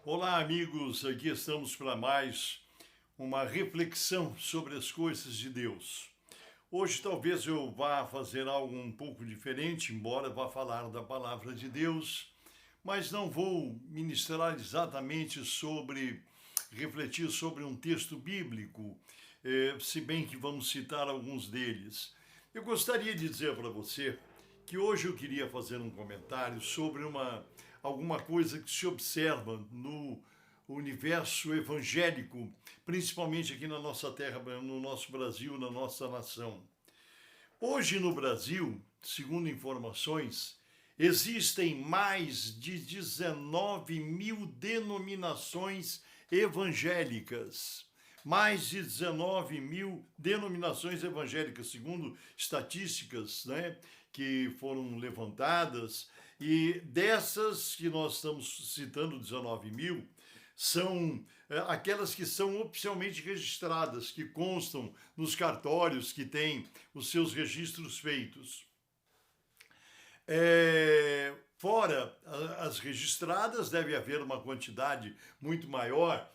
Olá, amigos. Aqui estamos para mais uma reflexão sobre as coisas de Deus. Hoje talvez eu vá fazer algo um pouco diferente, embora vá falar da palavra de Deus, mas não vou ministrar exatamente refletir sobre um texto bíblico, se bem que vamos citar alguns deles. Eu gostaria de dizer para você que hoje eu queria fazer um comentário sobre alguma coisa que se observa no universo evangélico, principalmente aqui na nossa terra, no nosso Brasil, na nossa nação. Hoje no Brasil, segundo informações, existem mais de 19 mil denominações evangélicas. Mais de 19 mil denominações evangélicas, segundo estatísticas, que foram levantadas. E dessas que nós estamos citando, 19 mil, são aquelas que são oficialmente registradas, que constam nos cartórios, que têm os seus registros feitos. Fora as registradas, deve haver uma quantidade muito maior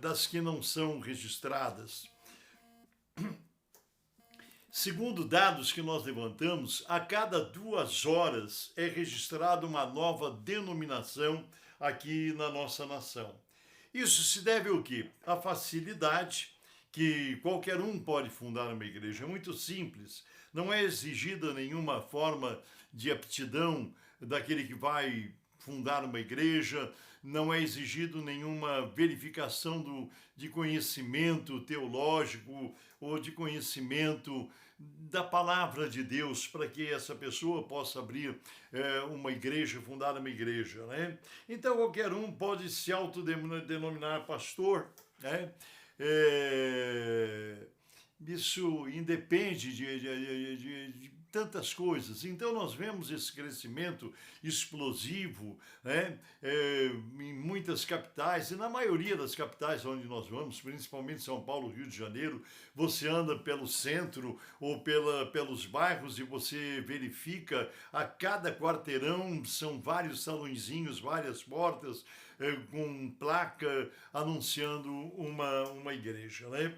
das que não são registradas. Segundo dados que nós levantamos, a cada 2 horas é registrada uma nova denominação aqui na nossa nação. Isso se deve ao quê? À facilidade que qualquer um pode fundar uma igreja. É muito simples, não é exigida nenhuma forma de aptidão daquele que vai fundar uma igreja, não é exigido nenhuma verificação de conhecimento teológico ou de conhecimento da palavra de Deus para que essa pessoa possa abrir uma igreja, fundar uma igreja, né? Então qualquer um pode se autodenominar pastor, né? Isso independe de tantas coisas. Então nós vemos esse crescimento explosivo, né? Em muitas capitais, e na maioria das capitais onde nós vamos, principalmente São Paulo, Rio de Janeiro, você anda pelo centro ou pelos bairros e você verifica a cada quarteirão, são vários salõezinhos, várias portas com placa anunciando uma igreja, né?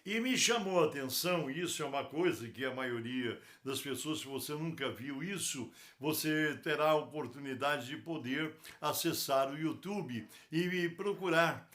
E me chamou a atenção, e isso é uma coisa que a maioria das pessoas, se você nunca viu isso, você terá a oportunidade de poder acessar o YouTube e procurar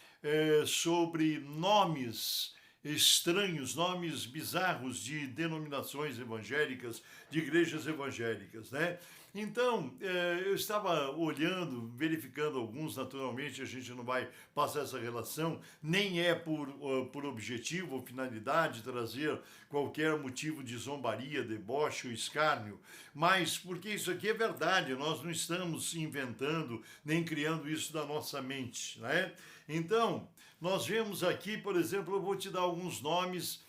sobre nomes estranhos, nomes bizarros de denominações evangélicas, de igrejas evangélicas, né? Então, eu estava olhando, verificando alguns, naturalmente a gente não vai passar essa relação, nem é por objetivo ou finalidade trazer qualquer motivo de zombaria, deboche ou escárnio, mas porque isso aqui é verdade, nós não estamos inventando nem criando isso da nossa mente, né? Então, nós vemos aqui, por exemplo, eu vou te dar alguns nomes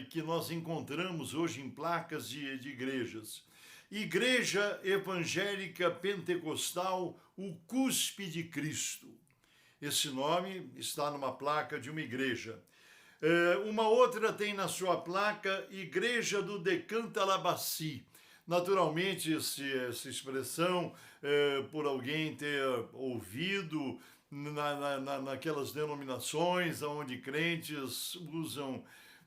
que nós encontramos hoje em placas de igrejas. Igreja Evangélica Pentecostal, o Cuspe de Cristo. Esse nome está numa placa de uma igreja. Uma outra tem na sua placa Igreja do Decanta-Labaci. Naturalmente, essa expressão, por alguém ter ouvido naquelas denominações onde crentes usam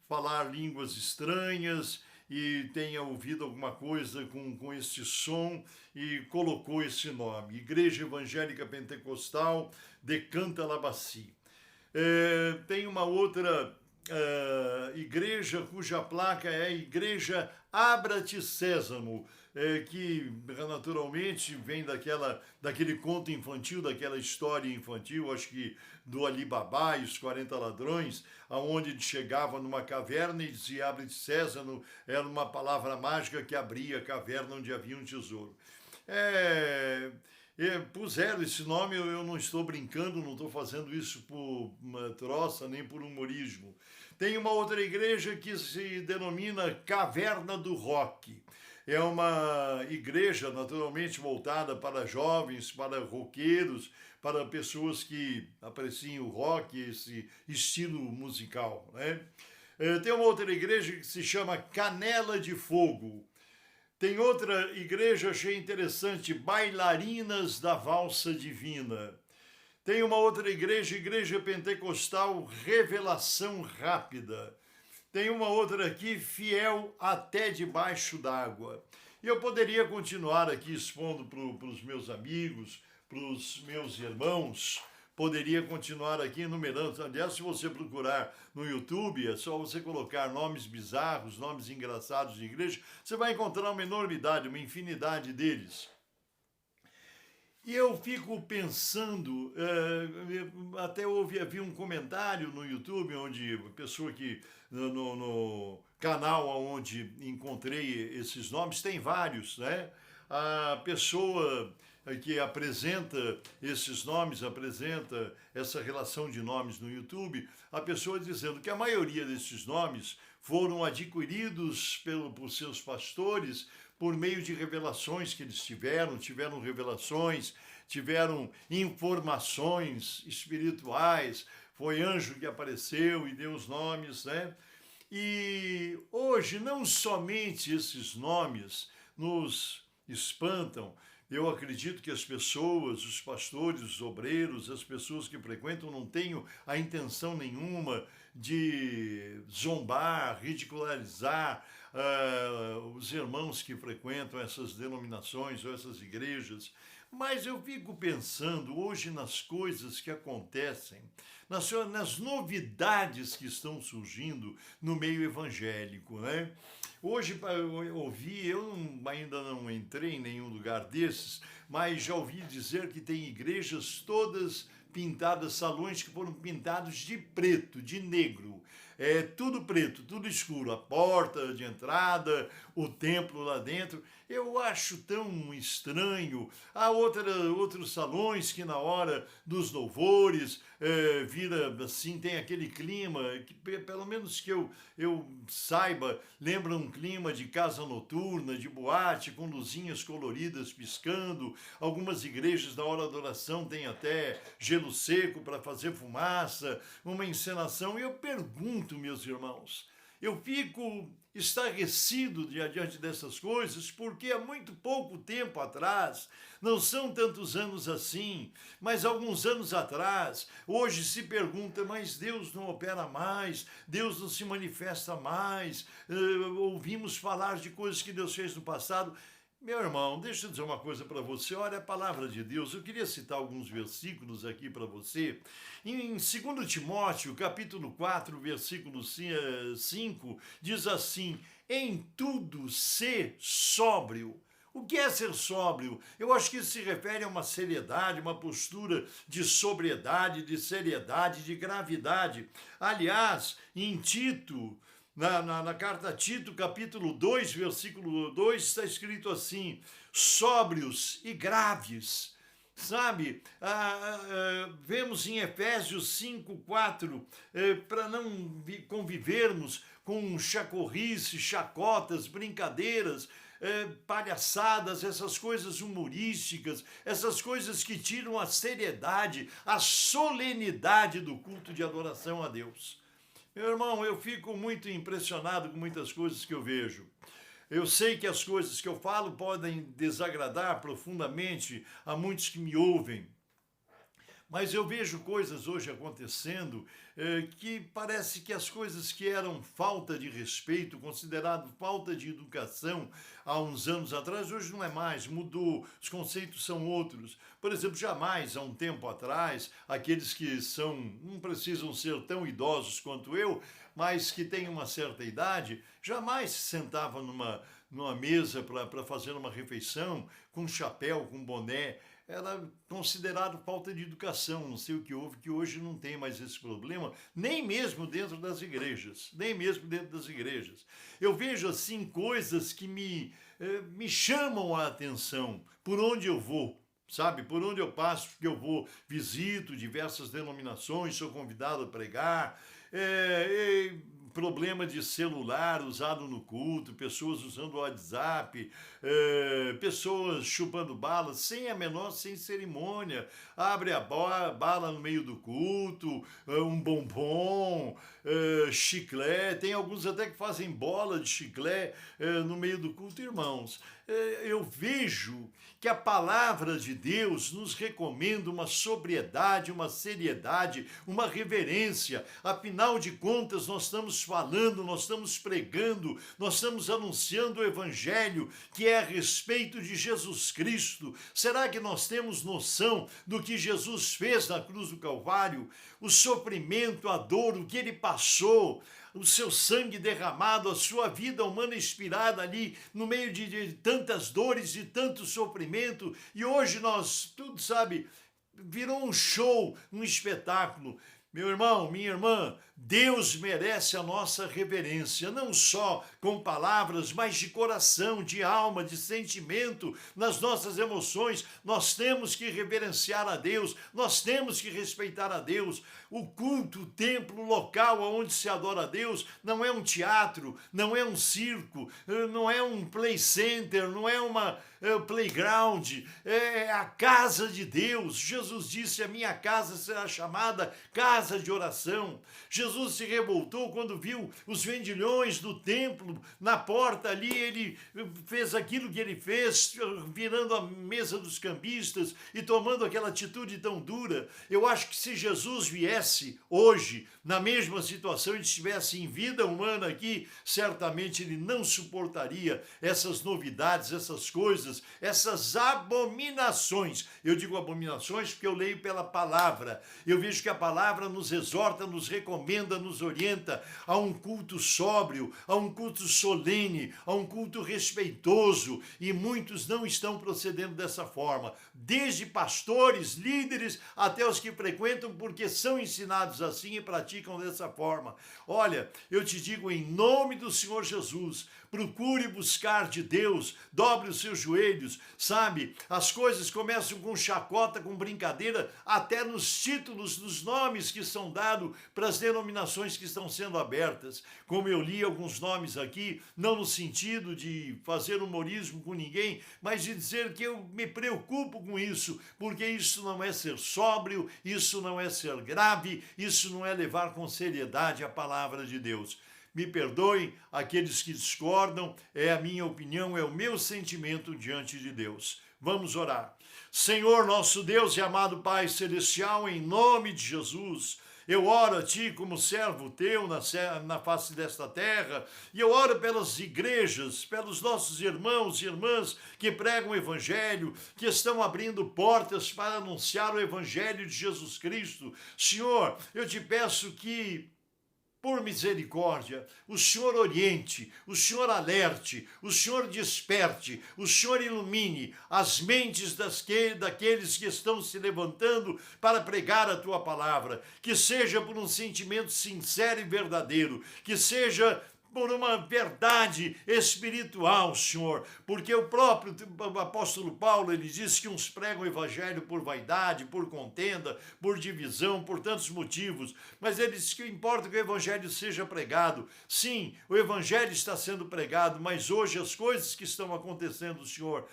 falar línguas estranhas e tenha ouvido alguma coisa com este som e colocou esse nome. Igreja Evangélica Pentecostal Decanta-Labaci. Tem uma outra igreja cuja placa é a Igreja Abra-te Sésamo, que naturalmente vem daquele conto infantil, daquela história infantil, acho que do Ali Babá e os 40 ladrões, aonde ele chegava numa caverna e dizia abre-te Sésamo, era uma palavra mágica que abria a caverna onde havia um tesouro. Puseram esse nome, eu não estou brincando, não estou fazendo isso por uma troça, nem por humorismo. Tem uma outra igreja que se denomina Caverna do Rock. É uma igreja naturalmente voltada para jovens, para roqueiros, para pessoas que apreciam o rock, esse estilo musical, né? Tem uma outra igreja que se chama Canela de Fogo. Tem outra igreja, achei interessante, Bailarinas da Valsa Divina. Tem uma outra igreja, Igreja Pentecostal Revelação Rápida. Tem uma outra aqui, Fiel até debaixo d'água. E eu poderia continuar aqui expondo para os meus amigos, para os meus irmãos, poderia continuar aqui enumerando. Aliás, se você procurar no YouTube, é só você colocar nomes bizarros, nomes engraçados de igreja, você vai encontrar uma enormidade, uma infinidade deles. E eu fico pensando, até havia um comentário no YouTube, onde a pessoa que, no canal onde encontrei esses nomes, tem vários, né? A pessoa que apresenta esses nomes, apresenta essa relação de nomes no YouTube, a pessoa dizendo que a maioria desses nomes foram adquiridos por seus pastores por meio de revelações que eles tiveram revelações, tiveram informações espirituais, foi anjo que apareceu e deu os nomes, né? E hoje não somente esses nomes nos espantam, eu acredito que as pessoas, os pastores, os obreiros, as pessoas que frequentam não tenham a intenção nenhuma de zombar, ridicularizar os irmãos que frequentam essas denominações ou essas igrejas. Mas eu fico pensando hoje nas coisas que acontecem, nas novidades que estão surgindo no meio evangélico, né? Hoje eu ouvi, ainda não entrei em nenhum lugar desses, mas já ouvi dizer que tem igrejas todas pintadas, salões que foram pintados de preto, de negro. É tudo preto, tudo escuro, a porta de entrada, o templo lá dentro. Eu acho tão estranho. Há outros salões que na hora dos louvores vira assim, tem aquele clima, que pelo menos que eu saiba, lembra um clima de casa noturna, de boate, com luzinhas coloridas piscando. Algumas igrejas na hora da oração têm até gelo seco para fazer fumaça, uma encenação. E eu pergunto, meus irmãos, eu fico estarrecido diante dessas coisas, porque há muito pouco tempo atrás, não são tantos anos assim, mas alguns anos atrás, hoje se pergunta, mas Deus não opera mais, Deus não se manifesta mais, ouvimos falar de coisas que Deus fez no passado. Meu irmão, deixa eu dizer uma coisa para você. Olha a palavra de Deus. Eu queria citar alguns versículos aqui para você. Em 2 Timóteo, capítulo 4, versículo 5, diz assim: em tudo ser sóbrio. O que é ser sóbrio? Eu acho que isso se refere a uma seriedade, uma postura de sobriedade, de seriedade, de gravidade. Aliás, em Tito, na carta a Tito, capítulo 2, versículo 2, está escrito assim: sóbrios e graves. Sabe, vemos em Efésios 5, 4, para não convivermos com chacorrice, chacotas, brincadeiras, palhaçadas, essas coisas humorísticas, essas coisas que tiram a seriedade, a solenidade do culto de adoração a Deus. Meu irmão, eu fico muito impressionado com muitas coisas que eu vejo. Eu sei que as coisas que eu falo podem desagradar profundamente a muitos que me ouvem, mas eu vejo coisas hoje acontecendo que parece que as coisas que eram falta de respeito, considerado falta de educação há uns anos atrás, hoje não é mais, mudou, os conceitos são outros. Por exemplo, jamais, há um tempo atrás, aqueles que não precisam ser tão idosos quanto eu, mas que têm uma certa idade, jamais se sentava numa mesa para fazer uma refeição com chapéu, com boné. Era considerado falta de educação, não sei o que houve, que hoje não tem mais esse problema, nem mesmo dentro das igrejas, nem mesmo dentro das igrejas. Eu vejo, assim, coisas que me chamam a atenção, por onde eu vou, sabe? Por onde eu passo, porque eu vou, visito diversas denominações, sou convidado a pregar, problema de celular usado no culto, pessoas usando o WhatsApp, pessoas chupando bala sem cerimônia, abre a bala no meio do culto, um bombom, chiclete, tem alguns até que fazem bola de chiclete no meio do culto, irmãos. Eu vejo que a palavra de Deus nos recomenda uma sobriedade, uma seriedade, uma reverência. Afinal de contas, nós estamos falando, nós estamos pregando, nós estamos anunciando o evangelho que é a respeito de Jesus Cristo. Será que nós temos noção do que Jesus fez na cruz do Calvário? O sofrimento, a dor, o que ele passou, o seu sangue derramado, a sua vida humana expirada ali no meio de tantas dores e tanto sofrimento. E hoje nós, tudo sabe, virou um show, um espetáculo. Meu irmão, minha irmã, Deus merece a nossa reverência, não só com palavras, mas de coração, de alma, de sentimento, nas nossas emoções. Nós temos que reverenciar a Deus, nós temos que respeitar a Deus. O culto, o templo, o local onde se adora a Deus não é um teatro, não é um circo, não é um play center, não é uma playground, é a casa de Deus. Jesus disse: a minha casa será chamada casa de oração. Jesus se revoltou quando viu os vendilhões do templo na porta ali, ele fez aquilo que ele fez, virando a mesa dos cambistas e tomando aquela atitude tão dura. Eu acho que se Jesus viesse hoje na mesma situação, ele estivesse em vida humana aqui, certamente ele não suportaria essas novidades, essas coisas, essas abominações. Eu digo abominações porque eu leio pela palavra. Eu vejo que a palavra nos exorta, nos recomenda, nos orienta a um culto sóbrio, a um culto solene, a um culto respeitoso, e muitos não estão procedendo dessa forma, desde pastores, líderes, até os que frequentam porque são ensinados assim e praticam dessa forma. Olha, eu te digo em nome do Senhor Jesus, procure buscar de Deus, dobre os seus joelhos, sabe? As coisas começam com chacota, com brincadeira, até nos títulos, nos nomes que são dados para as denominações que estão sendo abertas. Como eu li alguns nomes aqui, não no sentido de fazer humorismo com ninguém, mas de dizer que eu me preocupo com isso, porque isso não é ser sóbrio, isso não é ser grave, isso não é levar com seriedade a palavra de Deus. Me perdoem aqueles que discordam, é a minha opinião, é o meu sentimento diante de Deus. Vamos orar. Senhor, nosso Deus e amado Pai Celestial, em nome de Jesus, eu oro a Ti como servo Teu na face desta terra, e eu oro pelas igrejas, pelos nossos irmãos e irmãs que pregam o Evangelho, que estão abrindo portas para anunciar o Evangelho de Jesus Cristo. Senhor, eu te peço que, por misericórdia, o Senhor oriente, o Senhor alerte, o Senhor desperte, o Senhor ilumine as mentes daqueles que estão se levantando para pregar a Tua palavra, que seja por um sentimento sincero e verdadeiro, que seja por uma verdade espiritual, Senhor, porque o próprio apóstolo Paulo, ele diz que uns pregam o evangelho por vaidade, por contenda, por divisão, por tantos motivos, mas ele diz que importa que o evangelho seja pregado. Sim, o evangelho está sendo pregado, mas hoje as coisas que estão acontecendo, Senhor,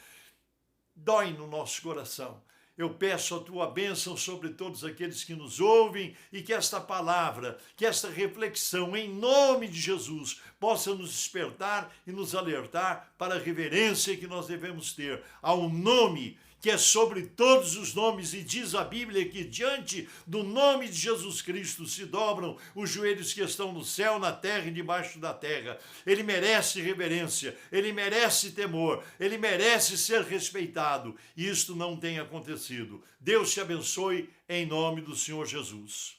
doem no nosso coração. Eu peço a Tua bênção sobre todos aqueles que nos ouvem e que esta palavra, que esta reflexão, em nome de Jesus, possa nos despertar e nos alertar para a reverência que nós devemos ter ao nome que é sobre todos os nomes, e diz a Bíblia que diante do nome de Jesus Cristo se dobram os joelhos que estão no céu, na terra e debaixo da terra. Ele merece reverência, ele merece temor, ele merece ser respeitado, e isto não tem acontecido. Deus te abençoe em nome do Senhor Jesus.